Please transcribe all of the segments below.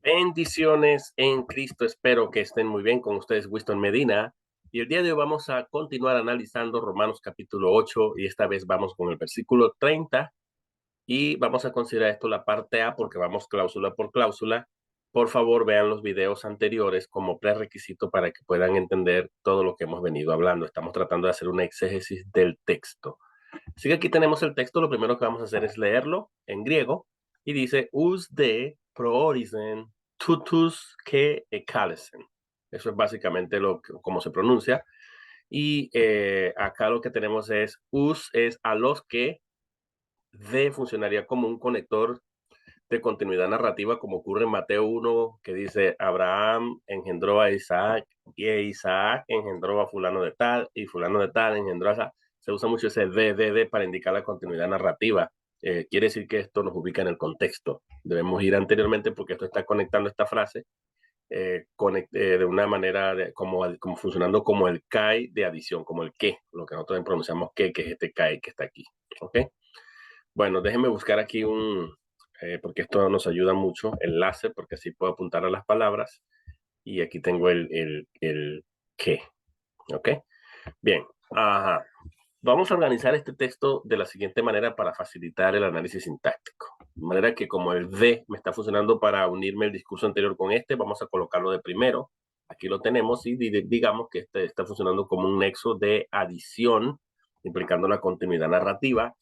Bendiciones en Cristo, espero que estén muy bien con ustedes, Winston Medina. Y el día de hoy vamos a continuar analizando Romanos capítulo 8 y esta vez vamos con el versículo 30 y vamos a considerar esto la parte A porque vamos cláusula por cláusula. Por favor, vean los videos anteriores como prerequisito para que puedan entender todo lo que hemos venido hablando. Estamos tratando de hacer una exégesis del texto. Así que aquí tenemos el texto. Lo primero que vamos a hacer es leerlo en griego y dice us de proorisen tutus que ekalesen. Eso es básicamente cómo se pronuncia. Y acá lo que tenemos es us es a los que, de funcionaría como un conector de continuidad narrativa, como ocurre en Mateo 1, que dice Abraham engendró a Isaac y Isaac engendró a fulano de tal y fulano de tal engendró a esa. Se usa mucho ese de para indicar la continuidad narrativa. Quiere decir que esto nos ubica en el contexto. Debemos ir anteriormente porque esto está conectando esta frase de una manera como funcionando como el CAI de adición, como el que, lo que nosotros pronunciamos que es este CAI que está aquí. ¿Ok? Bueno, déjenme buscar aquí porque esto nos ayuda mucho, enlace, porque así puedo apuntar a las palabras. Y aquí tengo el qué, ¿ok? Bien, ajá. Vamos a organizar este texto de la siguiente manera para facilitar el análisis sintáctico. De manera que como el de me está funcionando para unirme el discurso anterior con este, vamos a colocarlo de primero. Aquí lo tenemos y digamos que este está funcionando como un nexo de adición, implicando la continuidad narrativa.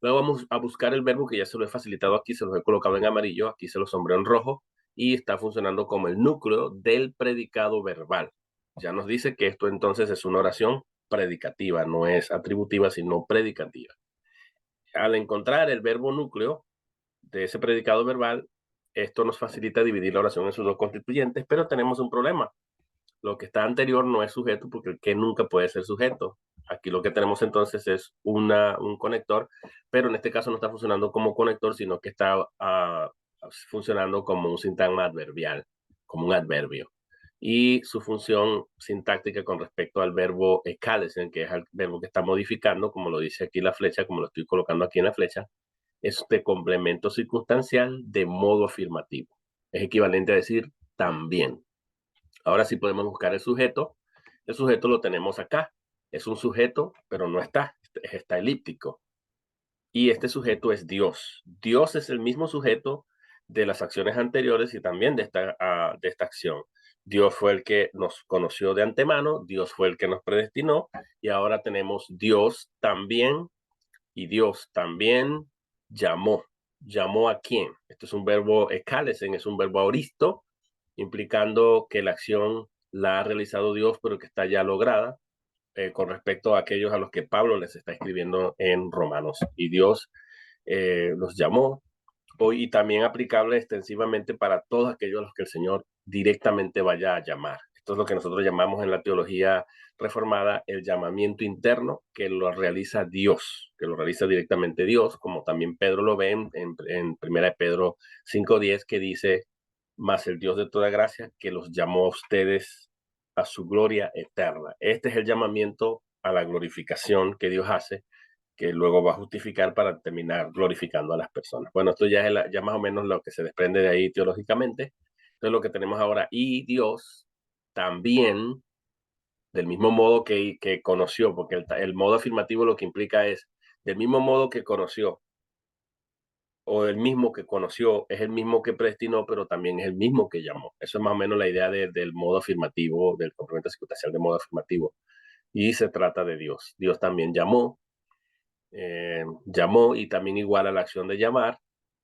Luego vamos a buscar el verbo que ya se lo he facilitado aquí, se lo he colocado en amarillo, aquí se lo sombreo en rojo y está funcionando como el núcleo del predicado verbal. Ya nos dice que esto entonces es una oración predicativa, no es atributiva, sino predicativa. Al encontrar el verbo núcleo de ese predicado verbal, esto nos facilita dividir la oración en sus dos constituyentes, pero tenemos un problema. Lo que está anterior no es sujeto porque el que nunca puede ser sujeto. Aquí lo que tenemos entonces es un conector, pero en este caso no está funcionando como conector, sino que está funcionando como un sintagma adverbial, como un adverbio. Y su función sintáctica con respecto al verbo escalesen, que es el verbo que está modificando, como lo dice aquí la flecha, como lo estoy colocando aquí en la flecha, es de complemento circunstancial de modo afirmativo. Es equivalente a decir también. Ahora sí podemos buscar el sujeto. El sujeto lo tenemos acá. Es un sujeto, pero no está elíptico. Y este sujeto es Dios. Dios es el mismo sujeto de las acciones anteriores y también de esta acción. Dios fue el que nos conoció de antemano, Dios fue el que nos predestinó y ahora tenemos Dios también y Dios también llamó. ¿Llamó a quién? Esto es un verbo escalesen, es un verbo auristo, implicando que la acción la ha realizado Dios, pero que está ya lograda con respecto a aquellos a los que Pablo les está escribiendo en Romanos. Y Dios los llamó, y también aplicable extensivamente para todos aquellos a los que el Señor directamente vaya a llamar. Esto es lo que nosotros llamamos en la teología reformada el llamamiento interno, que lo realiza Dios, que lo realiza directamente Dios, como también Pedro lo ve en 1 Pedro 5:10, que dice, mas el Dios de toda gracia, que los llamó a ustedes a su gloria eterna. Este es el llamamiento a la glorificación que Dios hace, que luego va a justificar para terminar glorificando a las personas. Bueno, esto ya es ya más o menos lo que se desprende de ahí teológicamente. Entonces lo que tenemos ahora, y Dios también, del mismo modo que conoció, porque el modo afirmativo lo que implica es, del mismo modo que conoció, o el mismo que conoció, es el mismo que predestinó, pero también es el mismo que llamó. Eso es más o menos la idea del modo afirmativo, del complemento circunstancial de modo afirmativo. Y se trata de Dios. Dios también llamó y también igual a la acción de llamar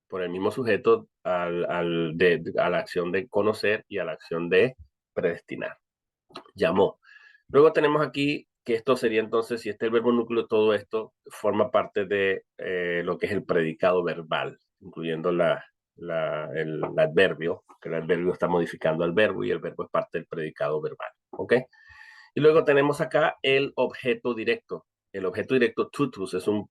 por el mismo sujeto a la acción de conocer y a la acción de predestinar. Llamó. Luego tenemos aquí que esto sería entonces, si este es el verbo núcleo, todo esto forma parte de lo que es el predicado verbal, incluyendo el adverbio, que el adverbio está modificando al verbo y el verbo es parte del predicado verbal. ¿Ok? Y luego tenemos acá el objeto directo. El objeto directo tutus es un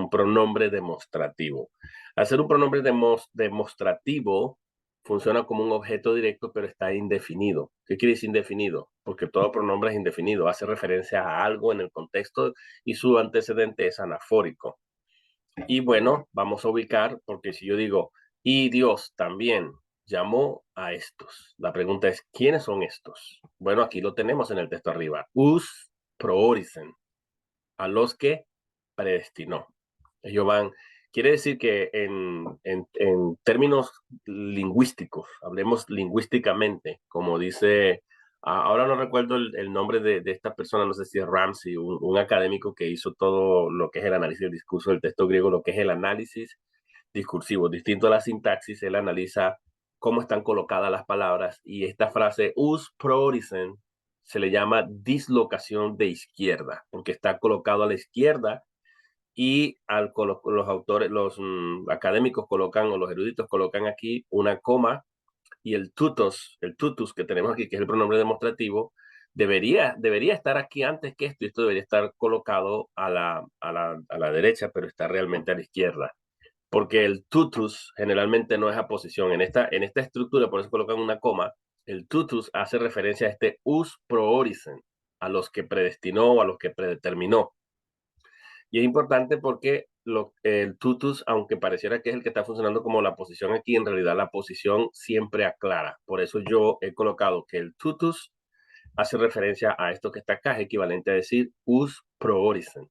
pronombre demostrativo. Al ser un pronombre demostrativo, funciona como un objeto directo, pero está indefinido. ¿Qué quiere decir indefinido? Porque todo pronombre es indefinido, hace referencia a algo en el contexto y su antecedente es anafórico. Y bueno, vamos a ubicar, porque si yo digo, y Dios también llamó a estos. La pregunta es, ¿quiénes son estos? Bueno, aquí lo tenemos en el texto arriba. Us proorisen, a los que predestinó. Ellos van, quiere decir que en términos lingüísticos, hablemos lingüísticamente, como dice, ahora no recuerdo el nombre de esta persona, no sé si es Ramsey, un académico que hizo todo lo que es el análisis del discurso del texto griego, lo que es el análisis discursivo, distinto a la sintaxis, él analiza cómo están colocadas las palabras y esta frase us proorisen se le llama dislocación de izquierda, porque está colocado a la izquierda y los autores, los académicos colocan o los eruditos colocan aquí una coma y el tutus que tenemos aquí, que es el pronombre demostrativo, debería estar aquí antes que esto y esto debería estar colocado a la derecha, pero está realmente a la izquierda porque el tutus generalmente no es aposición. En esta estructura, por eso colocan una coma, el tutus hace referencia a este us proorisen, a los que predestinó o a los que predeterminó. Y es importante porque el tutus, aunque pareciera que es el que está funcionando como la posición aquí, en realidad la posición siempre aclara. Por eso yo he colocado que el tutus hace referencia a esto que está acá, es equivalente a decir us proorisen.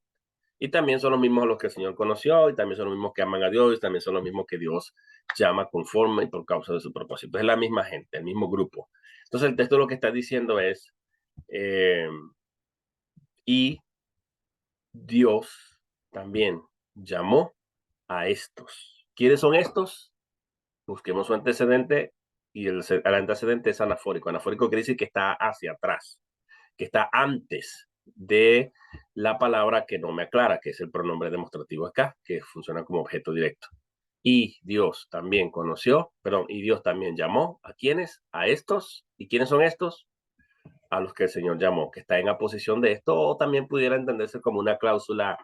Y también son los mismos a los que el Señor conoció, y también son los mismos que aman a Dios, y también son los mismos que Dios llama conforme y por causa de su propósito. Es la misma gente, el mismo grupo. Entonces el texto lo que está diciendo es, eh, y Dios también llamó a estos. ¿Quiénes son estos? Busquemos su antecedente, y el antecedente es anafórico. Anafórico quiere decir que está hacia atrás, que está antes de la palabra que no me aclara, que es el pronombre demostrativo acá, que funciona como objeto directo. Y Dios también conoció, perdón, y Dios también llamó a quienes, a estos. ¿Y quiénes son estos? A los que el Señor llamó, que está en aposición de esto, o también pudiera entenderse como una cláusula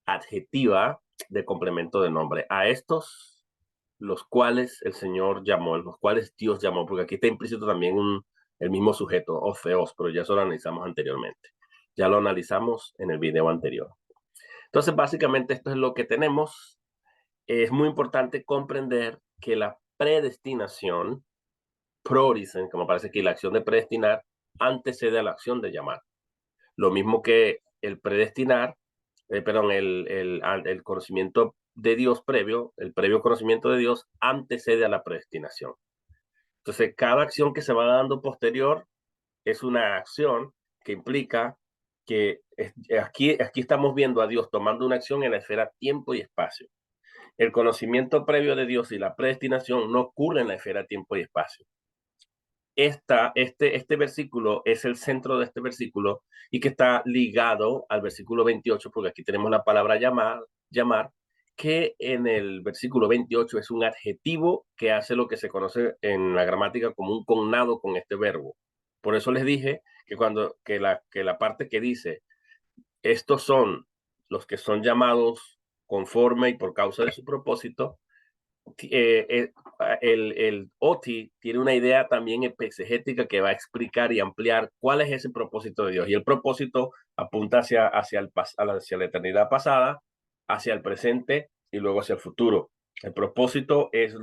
adjetiva de complemento de nombre. A estos, los cuales el Señor llamó, los cuales Dios llamó, porque aquí está implícito también el mismo sujeto, o feos, pero ya eso lo analizamos anteriormente. Ya lo analizamos en el video anterior. Entonces, básicamente esto es lo que tenemos. Es muy importante comprender que la predestinación, prorisen, como parece que la acción de predestinar, antecede a la acción de llamar. Lo mismo que el predestinar, perdón, el conocimiento de Dios previo, el previo conocimiento de Dios antecede a la predestinación. Entonces, cada acción que se va dando posterior es una acción que implica que aquí estamos viendo a Dios tomando una acción en la esfera tiempo y espacio. El conocimiento previo de Dios y la predestinación no ocurre en la esfera tiempo y espacio. Este versículo es el centro de este versículo y que está ligado al versículo 28, porque aquí tenemos la palabra llamar, que en el versículo 28 es un adjetivo que hace lo que se conoce en la gramática como un cognado con este verbo. Por eso les dije que la parte que dice, estos son los que son llamados conforme y por causa de su propósito, eh, eh, el OTI tiene una idea también exegética que va a explicar y ampliar cuál es ese propósito de Dios. Y el propósito apunta hacia la eternidad pasada, hacia el presente y luego hacia el futuro. El propósito es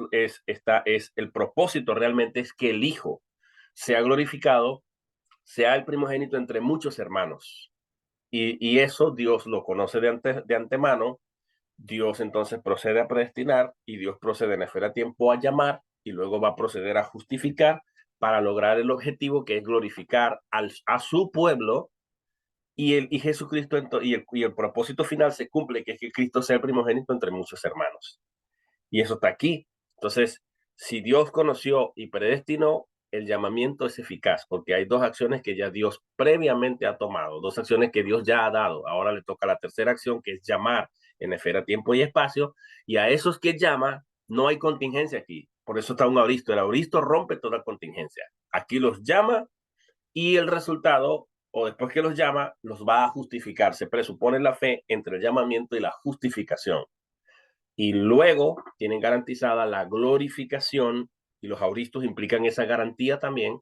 el propósito realmente es que el Hijo sea glorificado, sea el primogénito entre muchos hermanos. Y eso Dios lo conoce de antemano. Dios entonces procede a predestinar y Dios procede en la esfera tiempo a llamar y luego va a proceder a justificar para lograr el objetivo que es glorificar a su pueblo y Jesucristo y el propósito final se cumple, que es que Cristo sea el primogénito entre muchos hermanos. Y eso está aquí. Entonces, si Dios conoció y predestinó, el llamamiento es eficaz, porque hay dos acciones que ya Dios previamente ha tomado, dos acciones que Dios ya ha dado. Ahora le toca la tercera acción, que es llamar en esfera, tiempo y espacio, y a esos que llama, no hay contingencia aquí. Por eso está un auristo. El auristo rompe toda contingencia. Aquí los llama y el resultado, o después que los llama, los va a justificar. Se presupone la fe entre el llamamiento y la justificación y luego tienen garantizada la glorificación y los auristos implican esa garantía también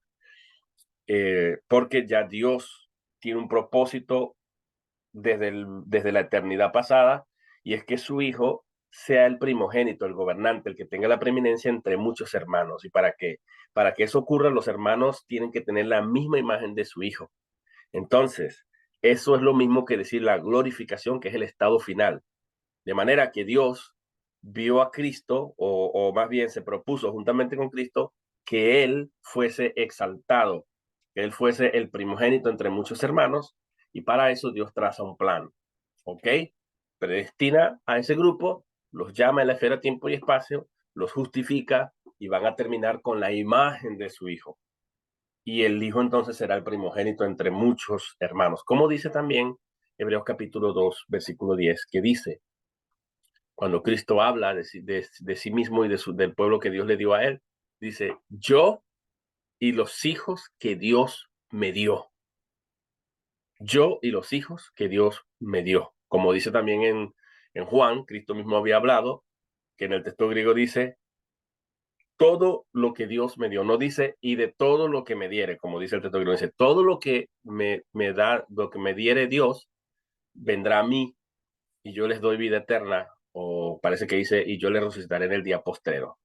porque ya Dios tiene un propósito desde la eternidad pasada y es que su hijo sea el primogénito, el gobernante, el que tenga la preeminencia entre muchos hermanos. Y para que eso ocurra, los hermanos tienen que tener la misma imagen de su hijo. Entonces, eso es lo mismo que decir la glorificación, que es el estado final. De manera que Dios vio a Cristo, o más bien se propuso juntamente con Cristo, que Él fuese exaltado, que Él fuese el primogénito entre muchos hermanos, y para eso Dios traza un plan, ¿ok? Predestina a ese grupo, los llama en la esfera tiempo y espacio, los justifica y van a terminar con la imagen de su Hijo. Y el Hijo entonces será el primogénito entre muchos hermanos. Como dice también Hebreos capítulo 2, versículo 10, que dice, cuando Cristo habla de sí mismo y del pueblo que Dios le dio a él, dice, yo y los hijos que Dios me dio. Yo y los hijos que Dios me dio. Como dice también en Juan, Cristo mismo había hablado, que en el texto griego dice, todo lo que Dios me dio. No dice, y de todo lo que me diere, como dice el texto griego. Dice, todo lo que me da, lo que me diere Dios, vendrá a mí y yo les doy vida eterna. O parece que dice, y yo les resucitaré en el día postrero.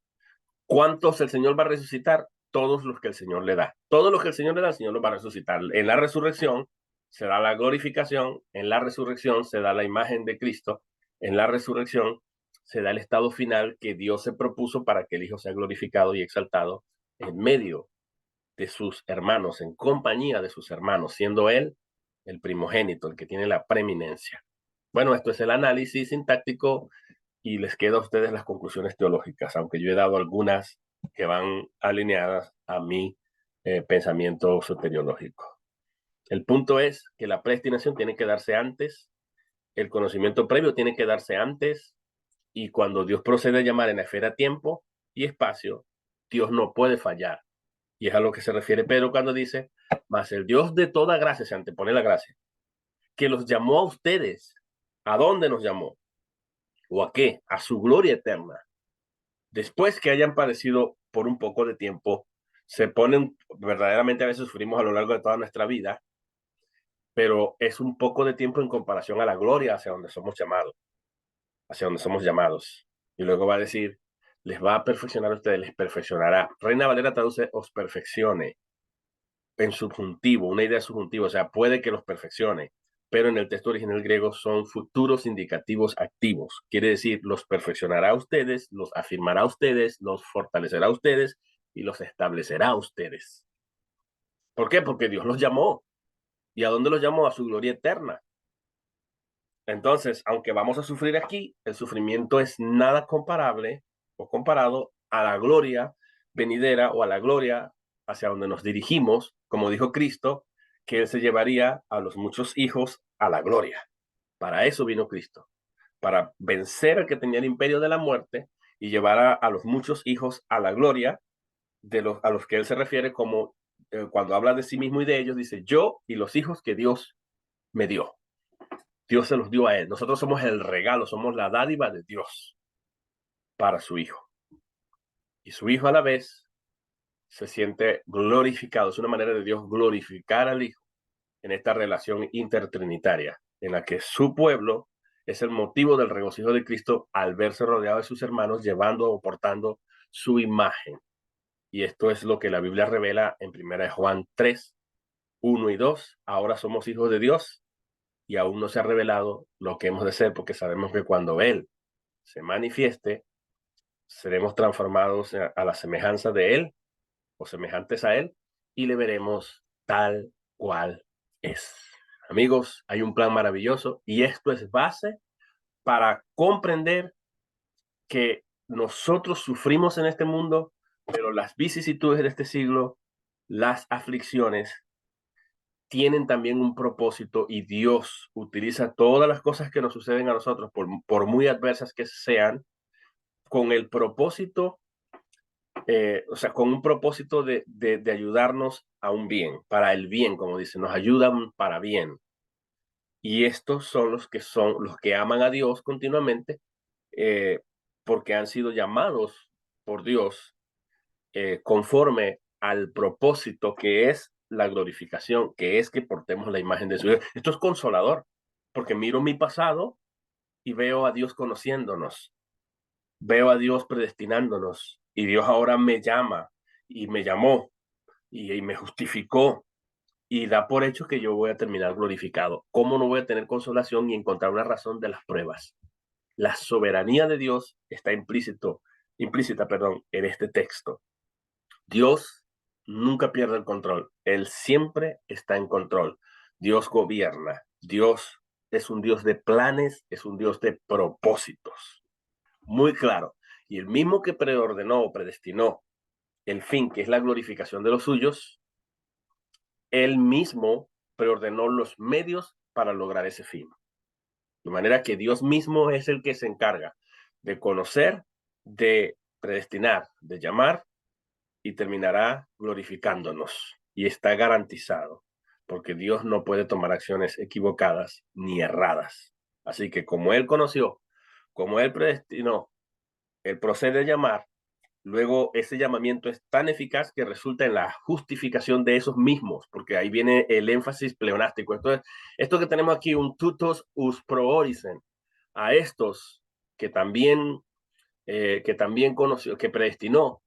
¿Cuántos el Señor va a resucitar? Todos los que el Señor le da. Todos los que el Señor le da, el Señor los va a resucitar. En la resurrección se da la glorificación, en la resurrección se da la imagen de Cristo, en la resurrección se da el estado final que Dios se propuso para que el Hijo sea glorificado y exaltado en medio de sus hermanos, en compañía de sus hermanos, siendo Él el primogénito, el que tiene la preeminencia. Bueno, esto es el análisis sintáctico y les queda a ustedes las conclusiones teológicas, aunque yo he dado algunas que van alineadas a mi pensamiento soteriológico. El punto es que la predestinación tiene que darse antes, el conocimiento previo tiene que darse antes, y cuando Dios procede a llamar en la esfera tiempo y espacio, Dios no puede fallar. Y es a lo que se refiere Pedro cuando dice, mas el Dios de toda gracia, se antepone la gracia, que los llamó a ustedes. ¿A dónde nos llamó? ¿O a qué? A su gloria eterna. Después que hayan padecido por un poco de tiempo, se ponen, verdaderamente a veces sufrimos a lo largo de toda nuestra vida, pero es un poco de tiempo en comparación a la gloria hacia donde somos llamados, hacia donde somos llamados. Y luego va a decir, les va a perfeccionar a ustedes, les perfeccionará. Reina Valera traduce, os perfeccione, en subjuntivo, una idea subjuntiva, o sea, puede que los perfeccione, pero en el texto original griego son futuros indicativos activos. Quiere decir, los perfeccionará a ustedes, los afirmará a ustedes, los fortalecerá a ustedes y los establecerá a ustedes. ¿Por qué? Porque Dios los llamó. ¿Y a dónde los llamó? A su gloria eterna. Entonces, aunque vamos a sufrir aquí, el sufrimiento es nada comparable o comparado a la gloria venidera o a la gloria hacia donde nos dirigimos, como dijo Cristo, que Él se llevaría a los muchos hijos a la gloria. Para eso vino Cristo, para vencer al que tenía el imperio de la muerte y llevar a los muchos hijos a la gloria a los que Él se refiere como cuando habla de sí mismo y de ellos, dice, yo y los hijos que Dios me dio. Dios se los dio a él. Nosotros somos el regalo, somos la dádiva de Dios para su hijo. Y su hijo a la vez se siente glorificado. Es una manera de Dios glorificar al hijo en esta relación intertrinitaria, en la que su pueblo es el motivo del regocijo de Cristo al verse rodeado de sus hermanos, llevando o portando su imagen. Y esto es lo que la Biblia revela en 1 Juan 3, 1 y 2. Ahora somos hijos de Dios y aún no se ha revelado lo que hemos de ser, porque sabemos que cuando Él se manifieste, seremos transformados a la semejanza de Él o semejantes a Él y le veremos tal cual es. Amigos, hay un plan maravilloso y esto es base para comprender que nosotros sufrimos en este mundo, pero las vicisitudes de este siglo, las aflicciones, tienen también un propósito y Dios utiliza todas las cosas que nos suceden a nosotros, por muy adversas que sean, con el propósito, o sea, con un propósito de ayudarnos a un bien, para el bien, como dice, nos ayudan para bien. Y estos son los que aman a Dios continuamente, eh, porque han sido llamados por Dios conforme al propósito que es la glorificación, que es que portemos la imagen de su Dios. Esto es consolador, porque miro mi pasado y veo a Dios conociéndonos. veo a Dios predestinándonos y Dios ahora me llama y me llamó y me justificó y da por hecho que yo voy a terminar glorificado. ¿Cómo no voy a tener consolación y encontrar una razón de las pruebas? La soberanía de Dios está implícita, en este texto. Dios nunca pierde el control. Él siempre está en control. Dios gobierna. Dios es un Dios de planes, es un Dios de propósitos. Muy claro. Y el mismo que preordenó o predestinó el fin, que es la glorificación de los suyos, él mismo preordenó los medios para lograr ese fin. De manera que Dios mismo es el que se encarga de conocer, de predestinar, de llamar y terminará glorificándonos. Y está garantizado, porque Dios no puede tomar acciones equivocadas ni erradas. Así que como Él conoció, como Él predestinó, Él procede a llamar. Luego, ese llamamiento es tan eficaz que resulta en la justificación de esos mismos, porque ahí viene el énfasis pleonástico. Esto que tenemos aquí, un tutos us prooricen, a estos que también conoció, que predestinó,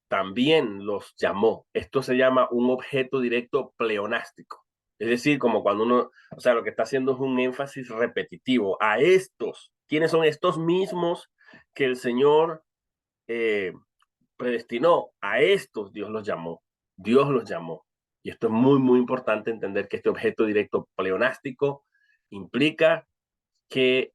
también los llamó. Esto se llama un objeto directo pleonástico. Es decir, como cuando uno, o sea, lo que está haciendo es un énfasis repetitivo a estos. ¿Quiénes son estos mismos que el Señor eh, predestinó? A estos Dios los llamó. Dios los llamó. Y esto es muy, muy importante entender que este objeto directo pleonástico implica que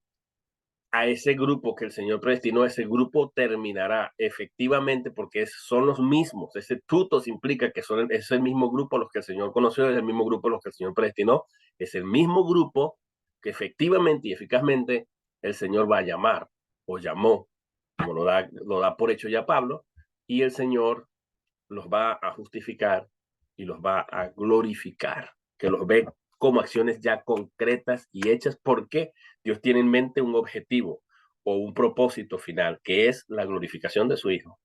a ese grupo que el Señor predestinó, ese grupo terminará efectivamente porque son los mismos. Ese tutos implica que es el mismo grupo los que el Señor conoció, es el mismo grupo los que el Señor predestinó, es el mismo grupo que efectivamente y eficazmente el Señor va a llamar o llamó, como lo da por hecho ya Pablo, y el Señor los va a justificar y los va a glorificar, que los ve como acciones ya concretas y hechas porque Dios tiene en mente un objetivo o un propósito final, que es la glorificación de su Hijo,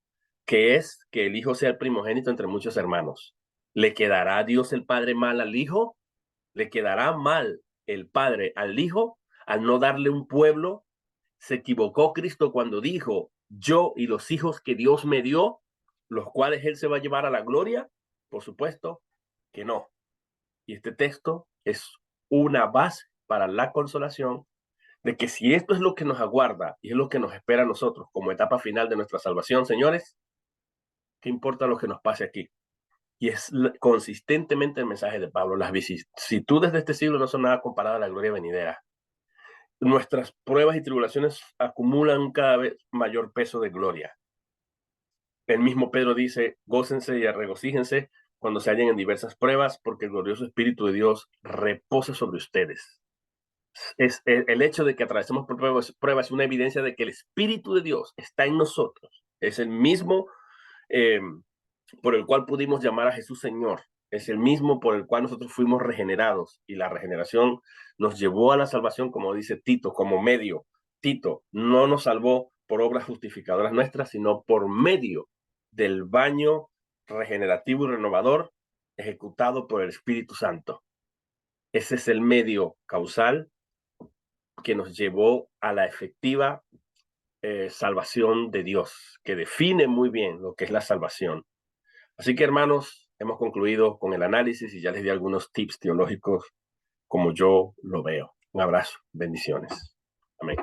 que es que el Hijo sea el primogénito entre muchos hermanos. ¿Le quedará a Dios el Padre mal al Hijo? ¿Le quedará mal el Padre al Hijo al no darle un pueblo? ¿Se equivocó Cristo cuando dijo, yo y los hijos que Dios me dio, los cuales Él se va a llevar a la gloria? Por supuesto que no. Y este texto es una base para la consolación de que si esto es lo que nos aguarda y es lo que nos espera a nosotros como etapa final de nuestra salvación, señores, ¿qué importa lo que nos pase aquí? Y es consistentemente el mensaje de Pablo. Las vicisitudes de este siglo no son nada comparadas a la gloria venidera. Nuestras pruebas y tribulaciones acumulan cada vez mayor peso de gloria. El mismo Pedro dice, gócense y regocíjense cuando se hallen en diversas pruebas, porque el glorioso Espíritu de Dios reposa sobre ustedes. Es el hecho de que atravesemos por pruebas es una evidencia de que el Espíritu de Dios está en nosotros. Es el mismo eh, por el cual pudimos llamar a Jesús Señor. Es el mismo por el cual nosotros fuimos regenerados y la regeneración nos llevó a la salvación, como dice Tito, como medio. Tito no nos salvó por obras justificadoras nuestras, sino por medio del baño regenerativo y renovador ejecutado por el Espíritu Santo. Ese es el medio causal que nos llevó a la efectiva salvación de Dios, que define muy bien lo que es la salvación. Así que, hermanos, hemos concluido con el análisis y ya les di algunos tips teológicos como yo lo veo. Un abrazo, bendiciones. Amén.